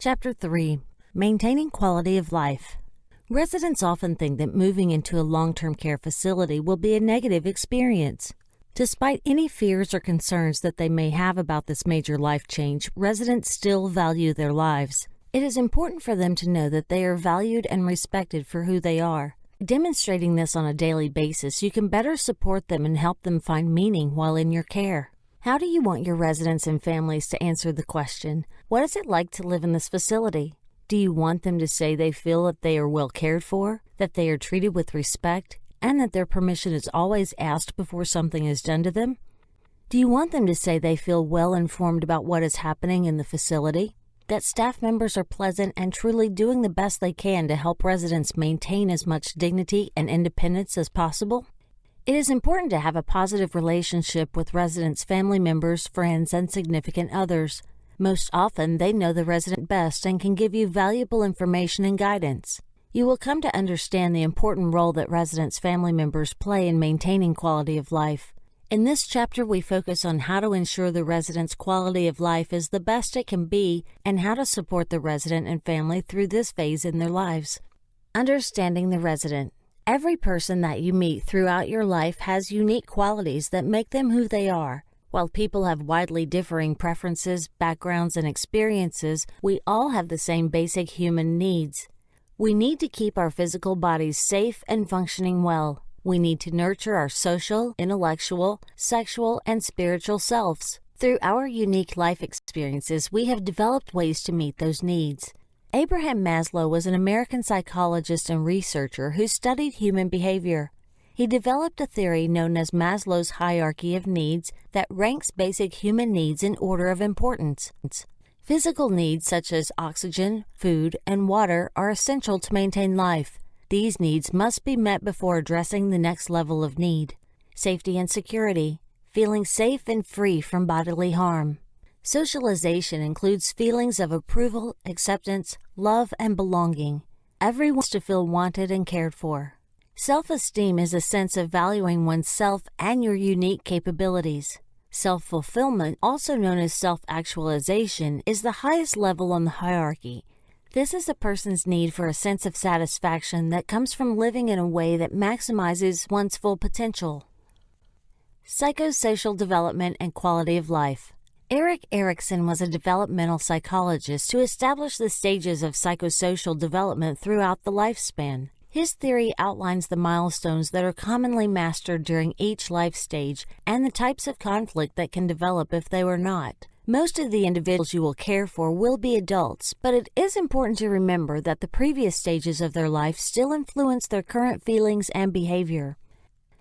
Chapter 3. Maintaining Quality of Life. Residents often think that moving into a long-term care facility will be a negative experience. Despite any fears or concerns that they may have about this major life change, residents still value their lives. It is important for them to know that they are valued and respected for who they are. Demonstrating this on a daily basis, you can better support them and help them find meaning while in your care. How do you want your residents and families to answer the question, what is it like to live in this facility? Do you want them to say they feel that they are well cared for, that they are treated with respect, and that their permission is always asked before something is done to them? Do you want them to say they feel well informed about what is happening in the facility, that staff members are pleasant and truly doing the best they can to help residents maintain as much dignity and independence as possible? It is important to have a positive relationship with residents' family members, friends, and significant others. Most often, they know the resident best and can give you valuable information and guidance. You will come to understand the important role that residents' family members play in maintaining quality of life. In this chapter, we focus on how to ensure the resident's quality of life is the best it can be and how to support the resident and family through this phase in their lives. Understanding the resident. Every person that you meet throughout your life has unique qualities that make them who they are. While people have widely differing preferences, backgrounds, and experiences, we all have the same basic human needs. We need to keep our physical bodies safe and functioning well. We need to nurture our social, intellectual, sexual, and spiritual selves. Through our unique life experiences, we have developed ways to meet those needs. Abraham Maslow was an American psychologist and researcher who studied human behavior. He developed a theory known as Maslow's hierarchy of needs that ranks basic human needs in order of importance. Physical needs such as oxygen, food, and water are essential to maintain life. These needs must be met before addressing the next level of need: safety and security, feeling safe and free from bodily harm. Socialization includes feelings of approval, acceptance, love, and belonging. Everyone wants to feel wanted and cared for. Self-esteem is a sense of valuing oneself and your unique capabilities. Self-fulfillment, also known as self-actualization, is the highest level on the hierarchy. This is a person's need for a sense of satisfaction that comes from living in a way that maximizes one's full potential. Psychosocial development and quality of life. Erik Erikson was a developmental psychologist who established the stages of psychosocial development throughout the lifespan. His theory outlines the milestones that are commonly mastered during each life stage and the types of conflict that can develop if they were not. Most of the individuals you will care for will be adults, but it is important to remember that the previous stages of their life still influence their current feelings and behavior.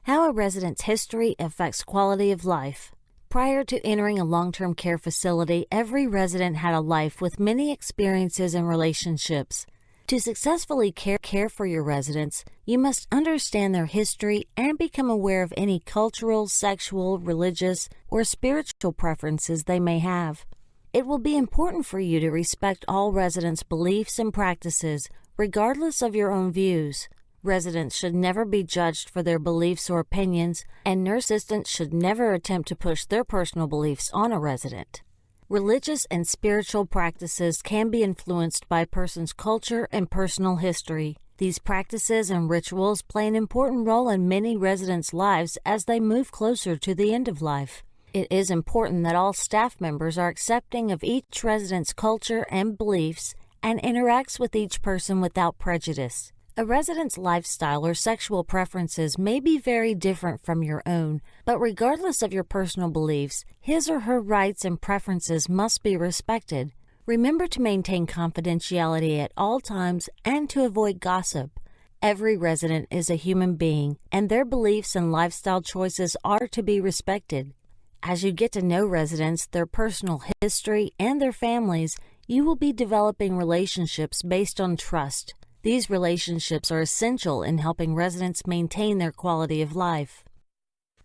How a resident's history affects quality of life. Prior to entering a long-term care facility, every resident had a life with many experiences and relationships. To successfully care for your residents, you must understand their history and become aware of any cultural, sexual, religious, or spiritual preferences they may have. It will be important for you to respect all residents' beliefs and practices, regardless of your own views. Residents should never be judged for their beliefs or opinions, and nurse assistants should never attempt to push their personal beliefs on a resident. Religious and spiritual practices can be influenced by a person's culture and personal history. These practices and rituals play an important role in many residents' lives as they move closer to the end of life. It is important that all staff members are accepting of each resident's culture and beliefs and interacts with each person without prejudice. A resident's lifestyle or sexual preferences may be very different from your own, but regardless of your personal beliefs, his or her rights and preferences must be respected. Remember to maintain confidentiality at all times and to avoid gossip. Every resident is a human being, and their beliefs and lifestyle choices are to be respected. As you get to know residents, their personal history, and their families, you will be developing relationships based on trust. These relationships are essential in helping residents maintain their quality of life.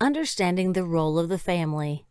Understanding the role of the family.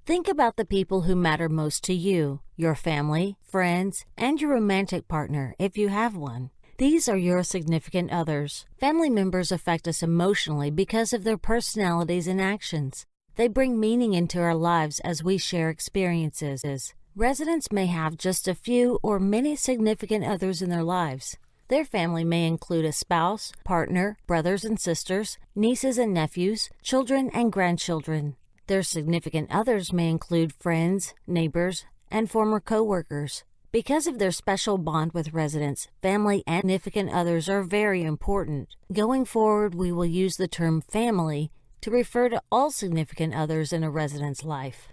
Think about the people who matter most to you, your family, friends, and your romantic partner, if you have one. These are your significant others. Family members affect us emotionally because of their personalities and actions. They bring meaning into our lives as we share experiences. Residents may have just a few or many significant others in their lives. Their family may include a spouse, partner, brothers and sisters, nieces and nephews, children and grandchildren. Their significant others may include friends, neighbors, and former co-workers. Because of their special bond with residents, family and significant others are very important. Going forward, we will use the term family to refer to all significant others in a resident's life.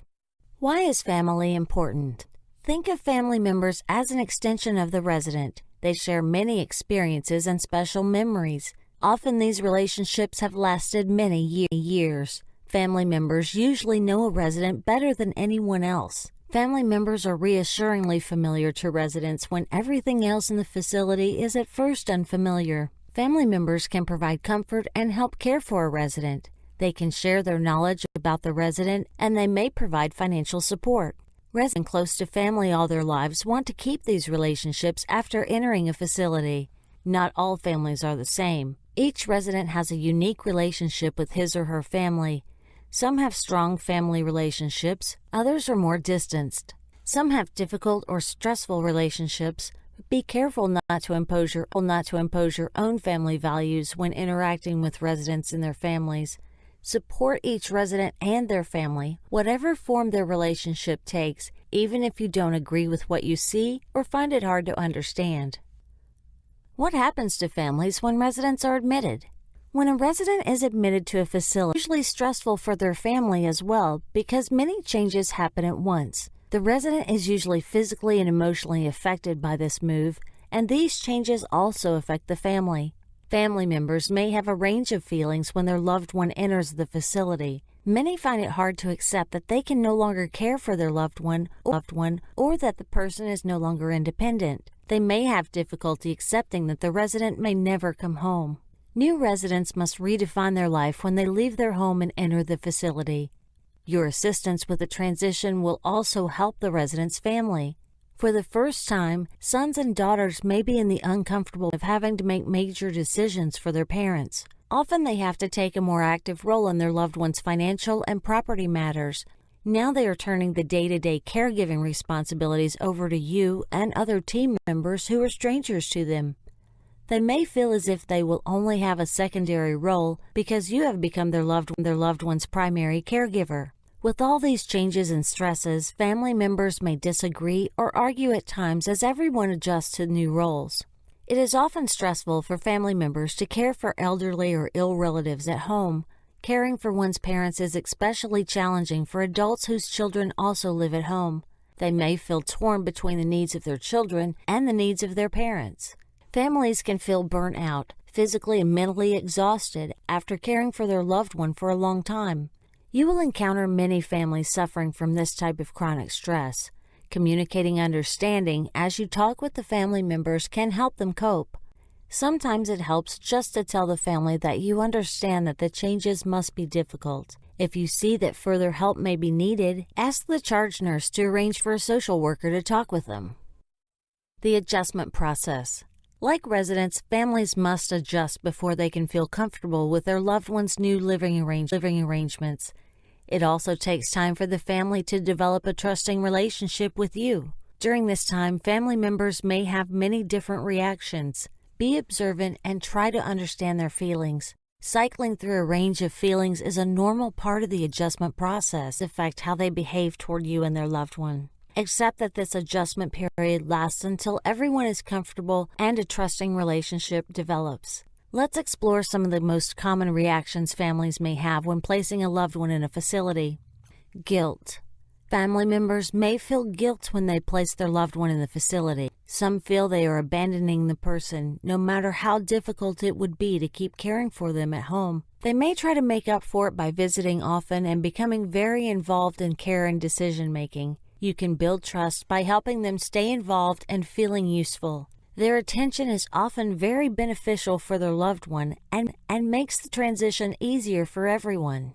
Why is family important? Think of family members as an extension of the resident. They share many experiences and special memories. Often these relationships have lasted many years. Family members usually know a resident better than anyone else. Family members are reassuringly familiar to residents when everything else in the facility is at first unfamiliar. Family members can provide comfort and help care for a resident. They can share their knowledge about the resident, and they may provide financial support. Residents close to family all their lives want to keep these relationships after entering a facility. Not all families are the same. Each resident has a unique relationship with his or her family. Some have strong family relationships, others are more distanced. Some have difficult or stressful relationships, but be careful not to impose your own family values when interacting with residents and their families. Support each resident and their family, whatever form their relationship takes, even if you don't agree with what you see or find it hard to understand. What happens to families when residents are admitted? When a resident is admitted to a facility, it's usually stressful for their family as well because many changes happen at once. The resident is usually physically and emotionally affected by this move, and these changes also affect the family. Family members may have a range of feelings when their loved one enters the facility. Many find it hard to accept that they can no longer care for their loved one or that the person is no longer independent. They may have difficulty accepting that the resident may never come home. New residents must redefine their life when they leave their home and enter the facility. Your assistance with the transition will also help the resident's family. For the first time, sons and daughters may be in the uncomfortable of having to make major decisions for their parents. Often they have to take a more active role in their loved one's financial and property matters. Now they are turning the day-to-day caregiving responsibilities over to you and other team members who are strangers to them. They may feel as if they will only have a secondary role because you have become their loved one's primary caregiver. With all these changes and stresses, family members may disagree or argue at times as everyone adjusts to new roles. It is often stressful for family members to care for elderly or ill relatives at home. Caring for one's parents is especially challenging for adults whose children also live at home. They may feel torn between the needs of their children and the needs of their parents. Families can feel burnt out, physically and mentally exhausted after caring for their loved one for a long time. You will encounter many families suffering from this type of chronic stress. Communicating understanding as you talk with the family members can help them cope. Sometimes it helps just to tell the family that you understand that the changes must be difficult. If you see that further help may be needed, ask the charge nurse to arrange for a social worker to talk with them. The adjustment process. Like residents, families must adjust before they can feel comfortable with their loved one's new living arrangements. It also takes time for the family to develop a trusting relationship with you. During this time, family members may have many different reactions. Be observant and try to understand their feelings. Cycling through a range of feelings is a normal part of the adjustment process, affect how they behave toward you and their loved one. Accept that this adjustment period lasts until everyone is comfortable and a trusting relationship develops. Let's explore some of the most common reactions families may have when placing a loved one in a facility. Guilt. Family members may feel guilt when they place their loved one in the facility. Some feel they are abandoning the person, no matter how difficult it would be to keep caring for them at home. They may try to make up for it by visiting often and becoming very involved in care and decision-making. You can build trust by helping them stay involved and feeling useful. Their attention is often very beneficial for their loved one and makes the transition easier for everyone.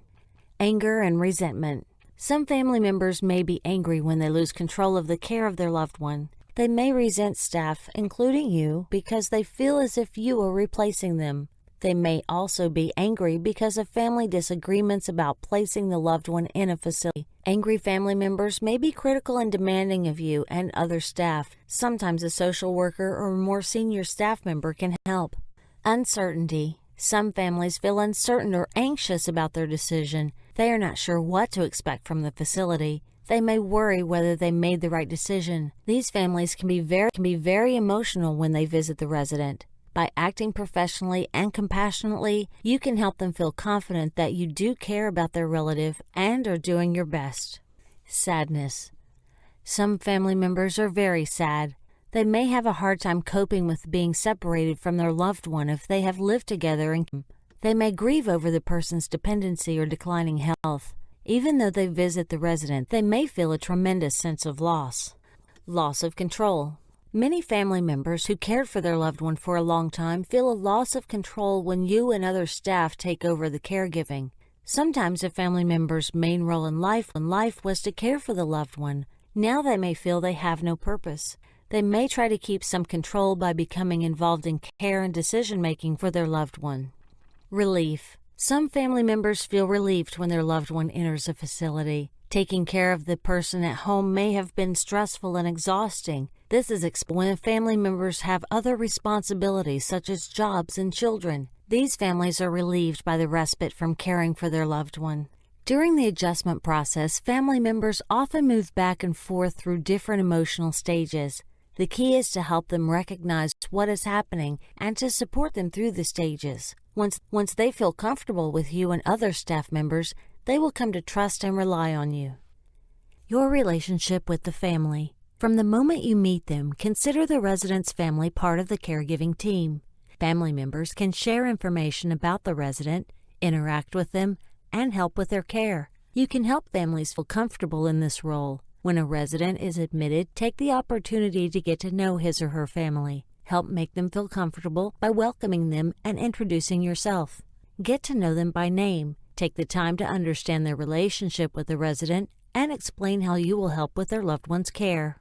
Anger and resentment. Some family members may be angry when they lose control of the care of their loved one. They may resent staff, including you, because they feel as if you are replacing them. They may also be angry because of family disagreements about placing the loved one in a facility. Angry family members may be critical and demanding of you and other staff. Sometimes a social worker or more senior staff member can help. Uncertainty. Some families feel uncertain or anxious about their decision. They are not sure what to expect from the facility. They may worry whether they made the right decision. These families can be very emotional when they visit the resident. By acting professionally and compassionately, you can help them feel confident that you do care about their relative and are doing your best. Sadness. Some family members are very sad. They may have a hard time coping with being separated from their loved one if they have lived together, and they may grieve over the person's dependency or declining health. Even though they visit the resident, they may feel a tremendous sense of loss. Loss of control. Many family members who cared for their loved one for a long time feel a loss of control when you and other staff take over the caregiving. Sometimes a family member's main role in life was to care for the loved one. Now they may feel they have no purpose. They may try to keep some control by becoming involved in care and decision-making for their loved one. Relief. Some family members feel relieved when their loved one enters a facility. Taking care of the person at home may have been stressful and exhausting. This is when family members have other responsibilities such as jobs and children. These families are relieved by the respite from caring for their loved one. During the adjustment process, family members often move back and forth through different emotional stages. The key is to help them recognize what is happening and to support them through the stages. Once they feel comfortable with you and other staff members, they will come to trust and rely on you. Your relationship with the family. From the moment you meet them, consider the resident's family part of the caregiving team. Family members can share information about the resident, interact with them, and help with their care. You can help families feel comfortable in this role. When a resident is admitted, take the opportunity to get to know his or her family. Help make them feel comfortable by welcoming them and introducing yourself. Get to know them by name. Take the time to understand their relationship with the resident and explain how you will help with their loved one's care.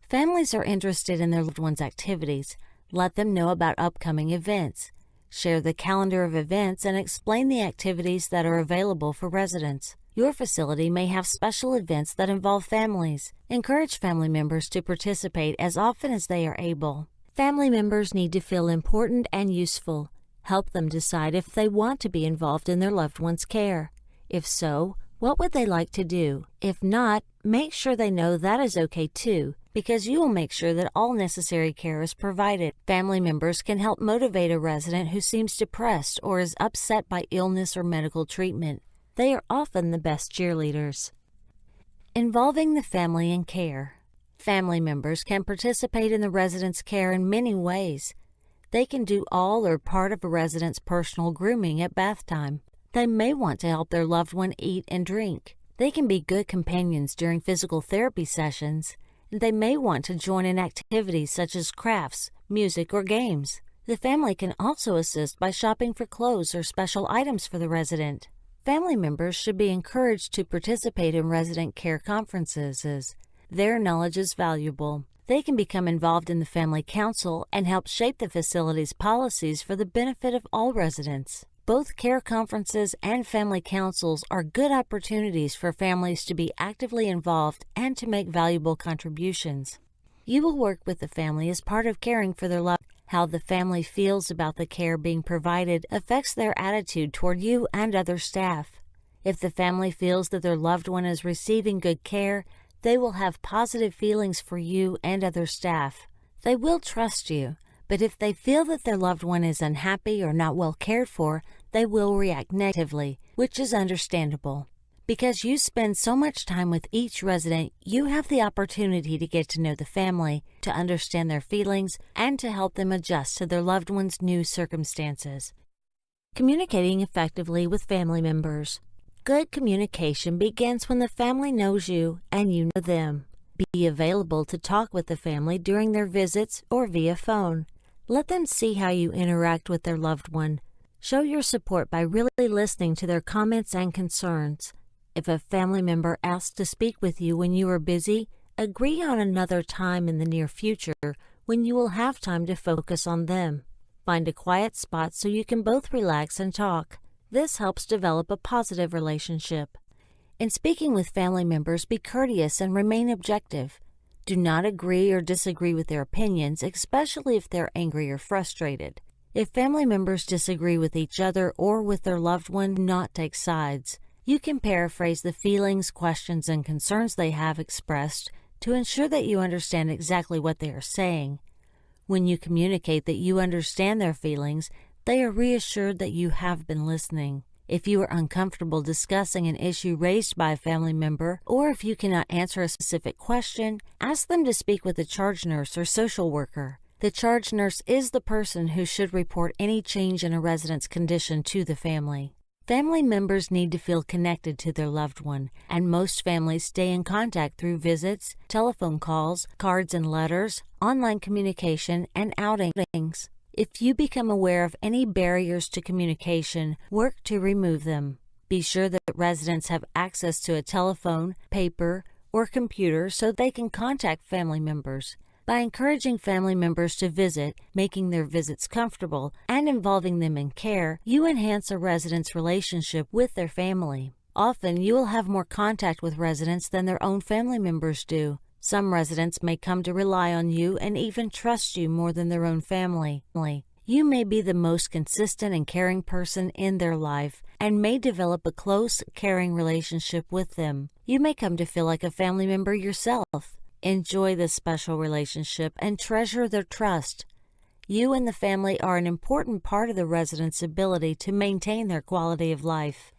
Families are interested in their loved one's activities. Let them know about upcoming events. Share the calendar of events and explain the activities that are available for residents. Your facility may have special events that involve families. Encourage family members to participate as often as they are able. Family members need to feel important and useful. Help them decide if they want to be involved in their loved one's care. If so, what would they like to do? If not, make sure they know that is okay too, because you will make sure that all necessary care is provided. Family members can help motivate a resident who seems depressed or is upset by illness or medical treatment. They are often the best cheerleaders. Involving the family in care. Family members can participate in the resident's care in many ways. They can do all or part of a resident's personal grooming at bath time. They may want to help their loved one eat and drink. They can be good companions during physical therapy sessions. They may want to join in activities such as crafts, music, or games. The family can also assist by shopping for clothes or special items for the resident. Family members should be encouraged to participate in resident care conferences. Their knowledge is valuable. They can become involved in the family council and help shape the facility's policies for the benefit of all residents. Both care conferences and family councils are good opportunities for families to be actively involved and to make valuable contributions. You will work with the family as part of caring for their loved. How the family feels about the care being provided affects their attitude toward you and other staff. If the family feels that their loved one is receiving good care, they will have positive feelings for you and other staff. They will trust you, but if they feel that their loved one is unhappy or not well cared for, they will react negatively, which is understandable. Because you spend so much time with each resident, you have the opportunity to get to know the family, to understand their feelings, and to help them adjust to their loved one's new circumstances. Communicating effectively with family members. Good communication begins when the family knows you and you know them. Be available to talk with the family during their visits or via phone. Let them see how you interact with their loved one. Show your support by really listening to their comments and concerns. If a family member asks to speak with you when you are busy, agree on another time in the near future when you will have time to focus on them. Find a quiet spot so you can both relax and talk. This helps develop a positive relationship. In speaking with family members, be courteous and remain objective. Do not agree or disagree with their opinions, especially if they're angry or frustrated. If family members disagree with each other or with their loved one, do not take sides. You can paraphrase the feelings, questions, and concerns they have expressed to ensure that you understand exactly what they are saying. When you communicate that you understand their feelings, they are reassured that you have been listening. If you are uncomfortable discussing an issue raised by a family member, or if you cannot answer a specific question, ask them to speak with a charge nurse or social worker. The charge nurse is the person who should report any change in a resident's condition to the family. Family members need to feel connected to their loved one, and most families stay in contact through visits, telephone calls, cards and letters, online communication, and outings. If you become aware of any barriers to communication, work to remove them. Be sure that residents have access to a telephone, paper, or computer so they can contact family members. By encouraging family members to visit, making their visits comfortable, and involving them in care, you enhance a resident's relationship with their family. Often, you will have more contact with residents than their own family members do. Some residents may come to rely on you and even trust you more than their own family. You may be the most consistent and caring person in their life and may develop a close, caring relationship with them. You may come to feel like a family member yourself. Enjoy this special relationship and treasure their trust. You and the family are an important part of the resident's ability to maintain their quality of life.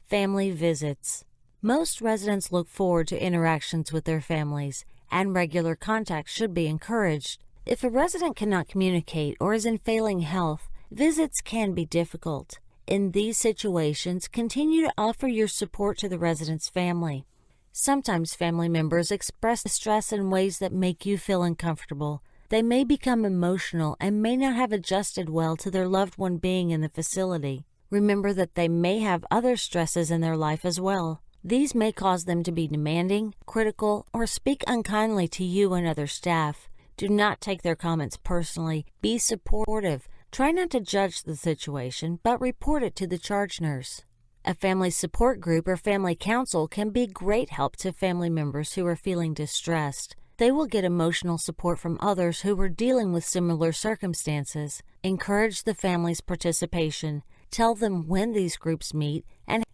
Family visits. Most residents look forward to interactions with their families, and regular contact should be encouraged. If a resident cannot communicate or is in failing health, visits can be difficult. In these situations, continue to offer your support to the resident's family. Sometimes family members express distress in ways that make you feel uncomfortable. They may become emotional and may not have adjusted well to their loved one being in the facility. Remember that they may have other stresses in their life as well. These may cause them to be demanding, critical, or speak unkindly to you and other staff. Do not take their comments personally. Be supportive. Try not to judge the situation, but report it to the charge nurse. A family support group or family council can be great help to family members who are feeling distressed. They will get emotional support from others who are dealing with similar circumstances. Encourage the family's participation. Tell them when these groups meet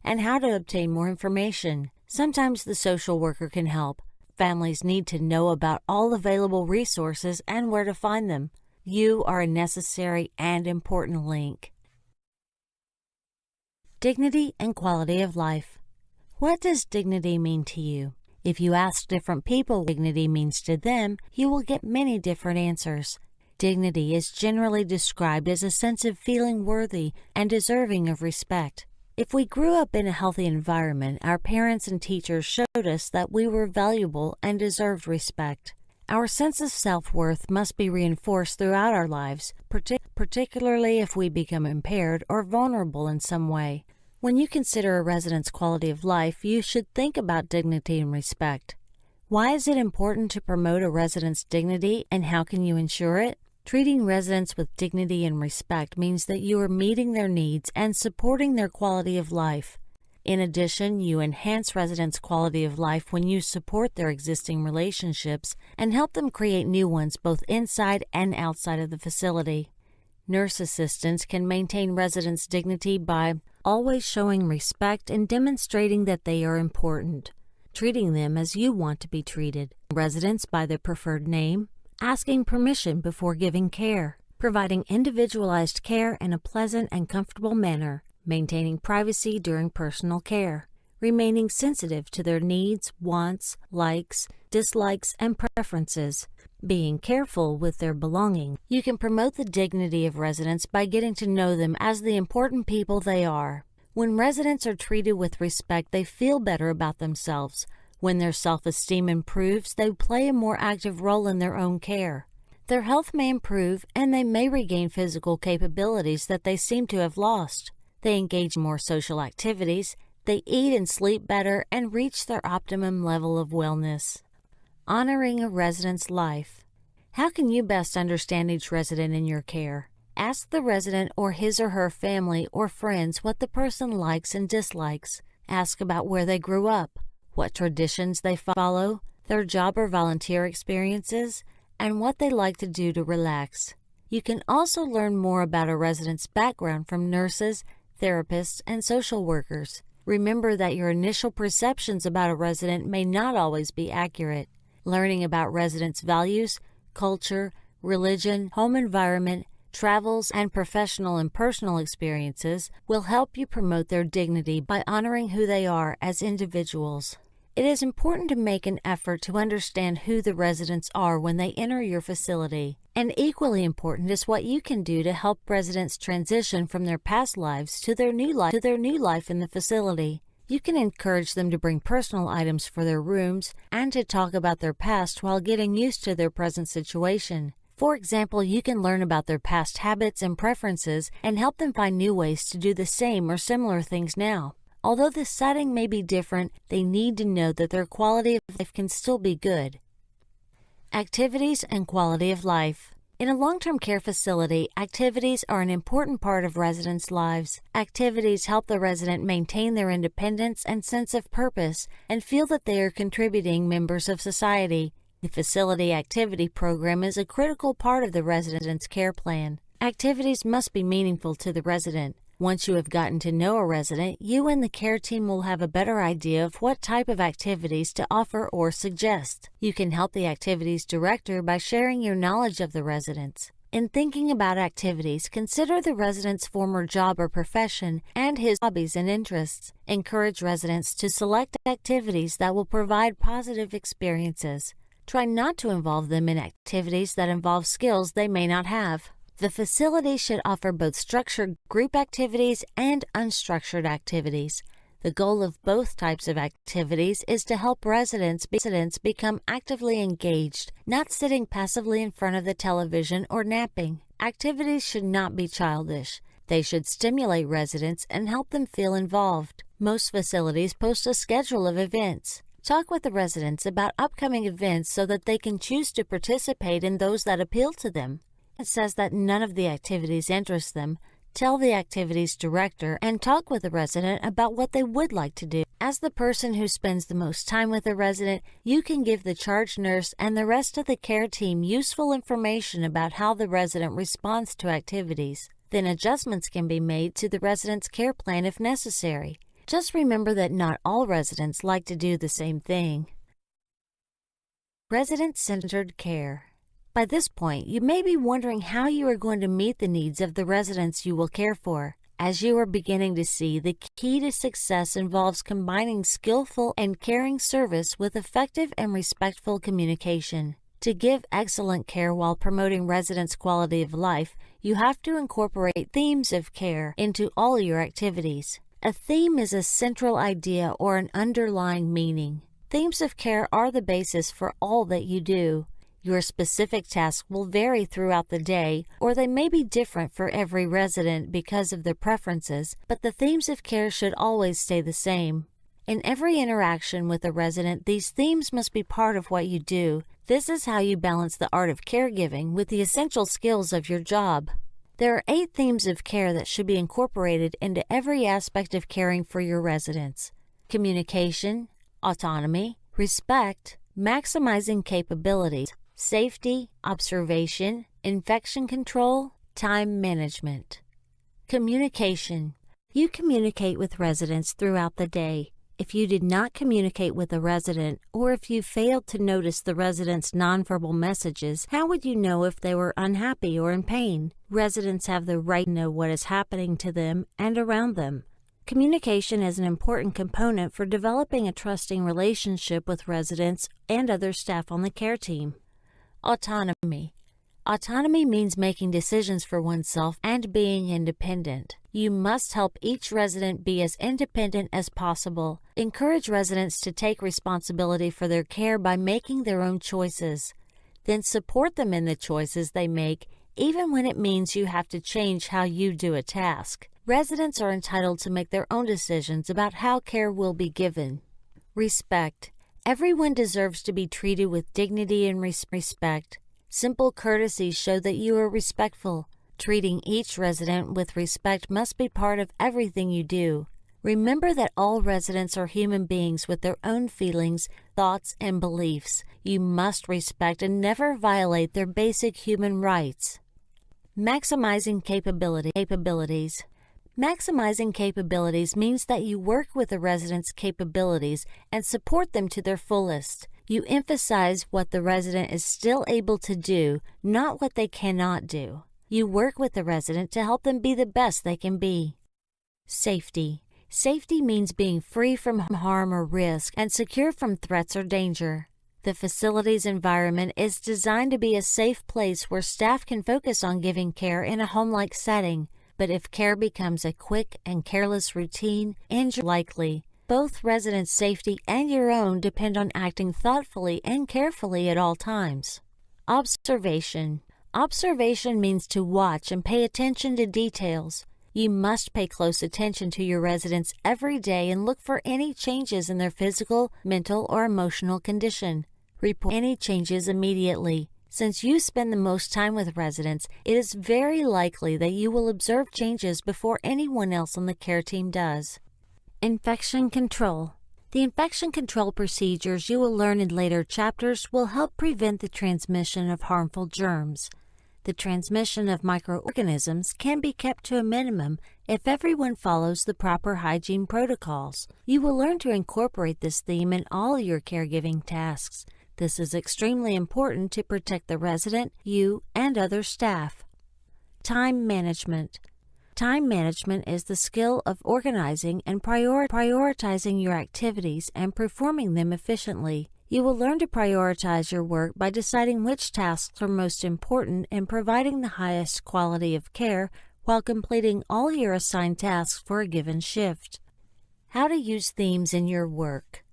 and how to obtain more information. Sometimes the social worker can help. Families need to know about all available resources and where to find them. You are a necessary and important link. Dignity and quality of life. What does dignity mean to you? If you ask different people what dignity means to them, you will get many different answers. Dignity is generally described as a sense of feeling worthy and deserving of respect. If we grew up in a healthy environment, our parents and teachers showed us that we were valuable and deserved respect. Our sense of self-worth must be reinforced throughout our lives, particularly if we become impaired or vulnerable in some way. When you consider a resident's quality of life, you should think about dignity and respect. Why is it important to promote a resident's dignity, and how can you ensure it? Treating residents with dignity and respect means that you are meeting their needs and supporting their quality of life. In addition, you enhance residents' quality of life when you support their existing relationships and help them create new ones both inside and outside of the facility. Nurse assistants can maintain residents' dignity by always showing respect and demonstrating that they are important, treating them as you want to be treated, residents by their preferred name, asking permission before giving care, providing individualized care in a pleasant and comfortable manner, maintaining privacy during personal care, remaining sensitive to their needs, wants, likes, dislikes, and preferences, being careful with their belongings. You can promote the dignity of residents by getting to know them as the important people they are. When residents are treated with respect, they feel better about themselves. When their self-esteem improves, they play a more active role in their own care. Their health may improve, and they may regain physical capabilities that they seem to have lost. They engage in more social activities, they eat and sleep better, and reach their optimum level of wellness. Honoring a resident's life. How can you best understand each resident in your care? Ask the resident or his or her family or friends what the person likes and dislikes. Ask about where they grew up, what traditions they follow, their job or volunteer experiences, and what they like to do to relax. You can also learn more about a resident's background from nurses, therapists, and social workers. Remember that your initial perceptions about a resident may not always be accurate. Learning about residents' values, culture, religion, home environment, travels, and professional and personal experiences will help you promote their dignity by honoring who they are as individuals. It is important to make an effort to understand who the residents are when they enter your facility. And equally important is what you can do to help residents transition from their past lives to their new life in the facility. You can encourage them to bring personal items for their rooms and to talk about their past while getting used to their present situation. For example, you can learn about their past habits and preferences and help them find new ways to do the same or similar things now. Although the setting may be different, they need to know that their quality of life can still be good. Activities and quality of life. In a long-term care facility, activities are an important part of residents' lives. Activities help the resident maintain their independence and sense of purpose and feel that they are contributing members of society. The facility activity program is a critical part of the resident's care plan. Activities must be meaningful to the resident. Once you have gotten to know a resident, you and the care team will have a better idea of what type of activities to offer or suggest. You can help the activities director by sharing your knowledge of the residents. In thinking about activities, consider the resident's former job or profession and his hobbies and interests. Encourage residents to select activities that will provide positive experiences. Try not to involve them in activities that involve skills they may not have. The facility should offer both structured group activities and unstructured activities. The goal of both types of activities is to help residents become actively engaged, not sitting passively in front of the television or napping. Activities should not be childish. They should stimulate residents and help them feel involved. Most facilities post a schedule of events. Talk with the residents about upcoming events so that they can choose to participate in those that appeal to them. It says that none of the activities interest them. Tell the activities director and talk with the resident about what they would like to do. As the person who spends the most time with the resident, you can give the charge nurse and the rest of the care team useful information about how the resident responds to activities. Then adjustments can be made to the resident's care plan if necessary. Just remember that not all residents like to do the same thing. Resident-centered care. By this point, you may be wondering how you are going to meet the needs of the residents you will care for. As you are beginning to see, the key to success involves combining skillful and caring service with effective and respectful communication. To give excellent care while promoting residents' quality of life, you have to incorporate themes of care into all your activities. A theme is a central idea or an underlying meaning. Themes of care are the basis for all that you do. Your specific tasks will vary throughout the day, or they may be different for every resident because of their preferences, but the themes of care should always stay the same. In every interaction with a resident, these themes must be part of what you do. This is how you balance the art of caregiving with the essential skills of your job. There are 8 themes of care that should be incorporated into every aspect of caring for your residents: communication, autonomy, respect, maximizing capabilities, safety, observation, infection control, time management. Communication. You communicate with residents throughout the day. If you did not communicate with a resident, or if you failed to notice the resident's nonverbal messages, how would you know if they were unhappy or in pain? Residents have the right to know what is happening to them and around them. Communication is an important component for developing a trusting relationship with residents and other staff on the care team. Autonomy. Autonomy means making decisions for oneself and being independent. You must help each resident be as independent as possible. Encourage residents to take responsibility for their care by making their own choices. Then support them in the choices they make, even when it means you have to change how you do a task. Residents are entitled to make their own decisions about how care will be given. Respect. Everyone deserves to be treated with dignity and respect. Simple courtesies show that you are respectful. Treating each resident with respect must be part of everything you do. Remember that all residents are human beings with their own feelings, thoughts, and beliefs. You must respect and never violate their basic human rights. Maximizing capabilities. Maximizing capabilities means that you work with the resident's capabilities and support them to their fullest. You emphasize what the resident is still able to do, not what they cannot do. You work with the resident to help them be the best they can be. Safety. Safety means being free from harm or risk and secure from threats or danger. The facility's environment is designed to be a safe place where staff can focus on giving care in a home-like setting. But if care becomes a quick and careless routine, injury likely. Both residents' safety and your own depend on acting thoughtfully and carefully at all times. Observation. Observation means to watch and pay attention to details. You must pay close attention to your residents every day and look for any changes in their physical, mental, or emotional condition. Report any changes immediately. Since you spend the most time with residents, it is very likely that you will observe changes before anyone else on the care team does. Infection control. The infection control procedures you will learn in later chapters will help prevent the transmission of harmful germs. The transmission of microorganisms can be kept to a minimum if everyone follows the proper hygiene protocols. You will learn to incorporate this theme in all your caregiving tasks. This is extremely important to protect the resident, you, and other staff. Time management. Time management is the skill of organizing and prioritizing your activities and performing them efficiently. You will learn to prioritize your work by deciding which tasks are most important and providing the highest quality of care while completing all your assigned tasks for a given shift. How to use themes in your work.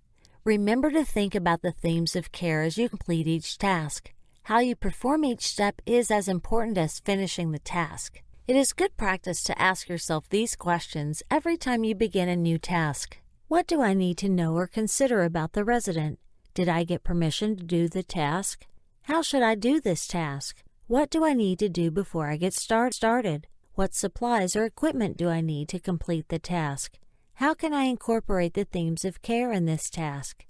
Remember to think about the themes of care as you complete each task. How you perform each step is as important as finishing the task. It is good practice to ask yourself these questions every time you begin a new task. What do I need to know or consider about the resident? Did I get permission to do the task? How should I do this task? What do I need to do before I get started? What supplies or equipment do I need to complete the task? How can I incorporate the themes of care in this task?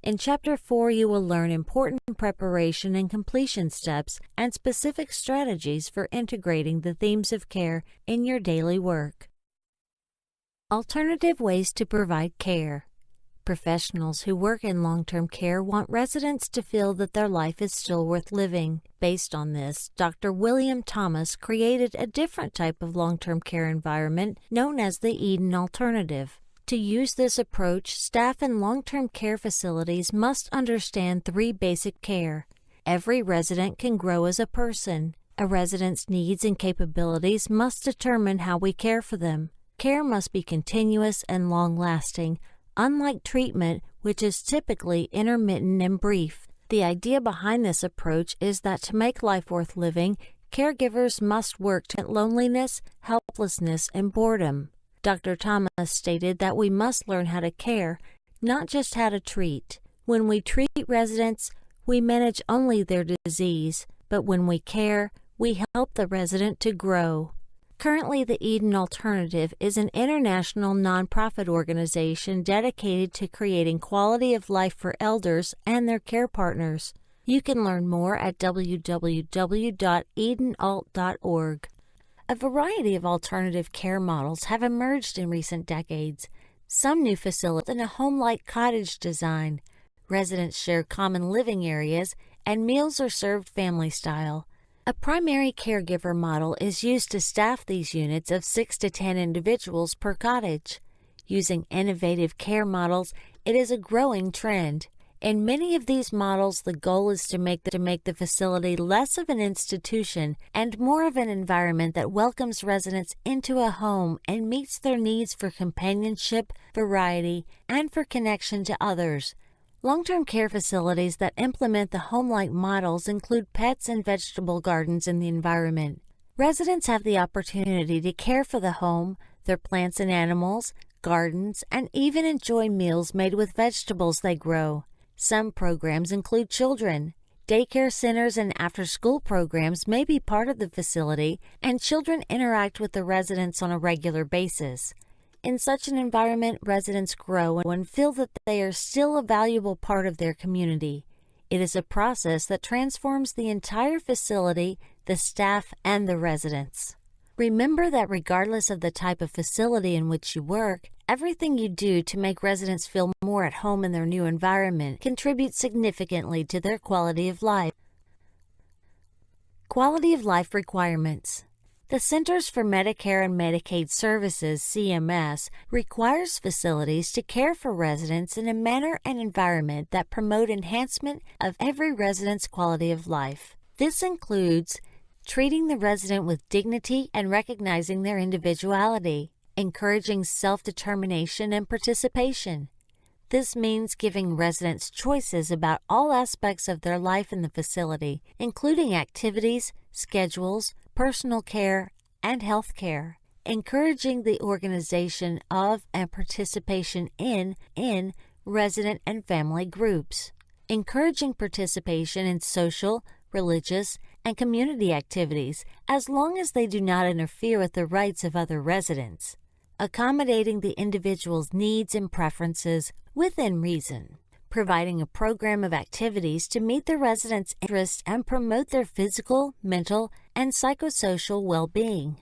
In Chapter 4, you will learn important preparation and completion steps and specific strategies for integrating the themes of care in your daily work. Alternative ways to provide care. Professionals who work in long-term care want residents to feel that their life is still worth living. Based on this, Dr. William Thomas created a different type of long-term care environment known as the Eden Alternative. To use this approach, staff in long-term care facilities must understand three basic care. Every resident can grow as a person. A resident's needs and capabilities must determine how we care for them. Care must be continuous and long-lasting, unlike treatment, which is typically intermittent and brief. The idea behind this approach is that to make life worth living, caregivers must work to loneliness, helplessness, and boredom. Dr. Thomas stated that we must learn how to care, not just how to treat. When we treat residents, we manage only their disease, but when we care, we help the resident to grow. Currently, the Eden Alternative is an international nonprofit organization dedicated to creating quality of life for elders and their care partners. You can learn more at www.edenalt.org. A variety of alternative care models have emerged in recent decades. Some new facilities in a home-like cottage design. Residents share common living areas, and meals are served family style. A primary caregiver model is used to staff these units of 6 to 10 individuals per cottage. Using innovative care models, it is a growing trend. In many of these models, the goal is to make the facility less of an institution and more of an environment that welcomes residents into a home and meets their needs for companionship, variety, and for connection to others. Long-term care facilities that implement the home-like models include pets and vegetable gardens in the environment. Residents have the opportunity to care for the home, their plants and animals, gardens, and even enjoy meals made with vegetables they grow. Some programs include children. Daycare centers and after-school programs may be part of the facility, and children interact with the residents on a regular basis. In such an environment, residents grow and feel that they are still a valuable part of their community. It is a process that transforms the entire facility, the staff, and the residents. Remember that regardless of the type of facility in which you work, everything you do to make residents feel more at home in their new environment contributes significantly to their quality of life. Quality of life requirements. The Centers for Medicare and Medicaid Services, CMS, requires facilities to care for residents in a manner and environment that promote enhancement of every resident's quality of life. This includes treating the resident with dignity and recognizing their individuality, encouraging self-determination and participation. This means giving residents choices about all aspects of their life in the facility, including activities, schedules, personal care, and health care. Encouraging the organization of and participation in resident and family groups. Encouraging participation in social, religious, and community activities as long as they do not interfere with the rights of other residents. Accommodating the individual's needs and preferences within reason. Providing a program of activities to meet the residents' interests and promote their physical, mental, and psychosocial well-being.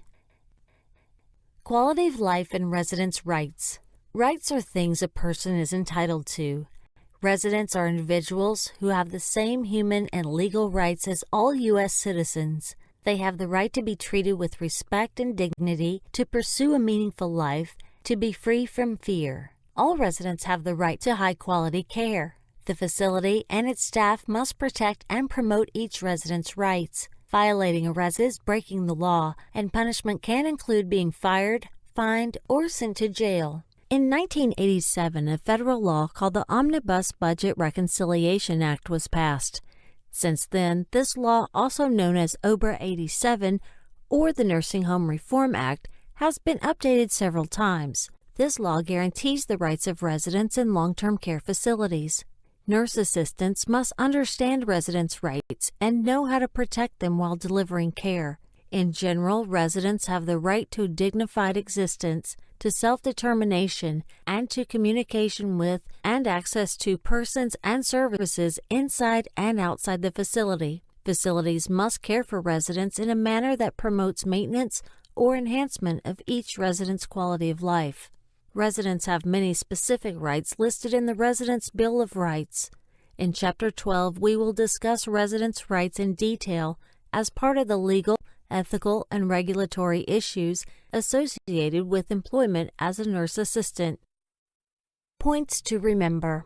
Quality of life and residents' rights. Rights are things a person is entitled to. Residents are individuals who have the same human and legal rights as all U.S. citizens. They have the right to be treated with respect and dignity, to pursue a meaningful life, to be free from fear. All residents have the right to high-quality care. The facility and its staff must protect and promote each resident's rights. Violating a resident is breaking the law, and punishment can include being fired, fined, or sent to jail. In 1987, a federal law called the Omnibus Budget Reconciliation Act was passed. Since then, this law, also known as OBRA 87 or the Nursing Home Reform Act, has been updated several times. This law guarantees the rights of residents in long-term care facilities. Nurse assistants must understand residents' rights and know how to protect them while delivering care. In general, residents have the right to a dignified existence, to self-determination, and to communication with and access to persons and services inside and outside the facility. Facilities must care for residents in a manner that promotes maintenance or enhancement of each resident's quality of life. Residents have many specific rights listed in the Residents' Bill of Rights. In Chapter 12, we will discuss residents' rights in detail as part of the legal, ethical, and regulatory issues associated with employment as a nurse assistant. Points to remember.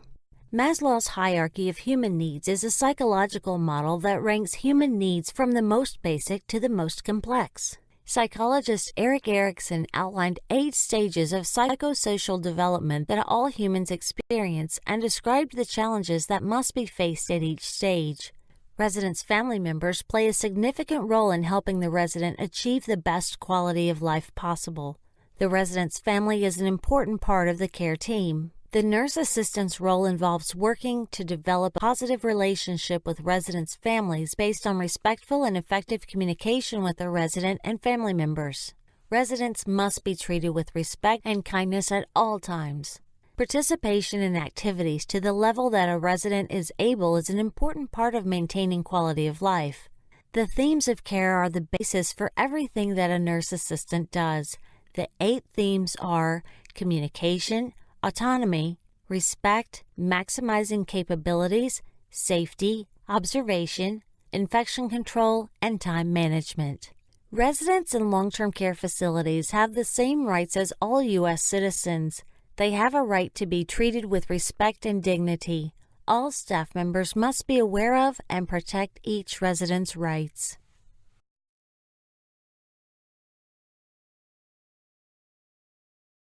Maslow's hierarchy of human needs is a psychological model that ranks human needs from the most basic to the most complex. Psychologist Erik Erikson outlined 8 stages of psychosocial development that all humans experience and described the challenges that must be faced at each stage. Residents' family members play a significant role in helping the resident achieve the best quality of life possible. The resident's family is an important part of the care team. The nurse assistant's role involves working to develop a positive relationship with residents' families based on respectful and effective communication with the resident and family members. Residents must be treated with respect and kindness at all times. Participation in activities to the level that a resident is able is an important part of maintaining quality of life. The themes of care are the basis for everything that a nurse assistant does. The 8 themes are communication, autonomy, respect, maximizing capabilities, safety, observation, infection control, and time management. Residents in long-term care facilities have the same rights as all U.S. citizens. They have a right to be treated with respect and dignity. All staff members must be aware of and protect each resident's rights.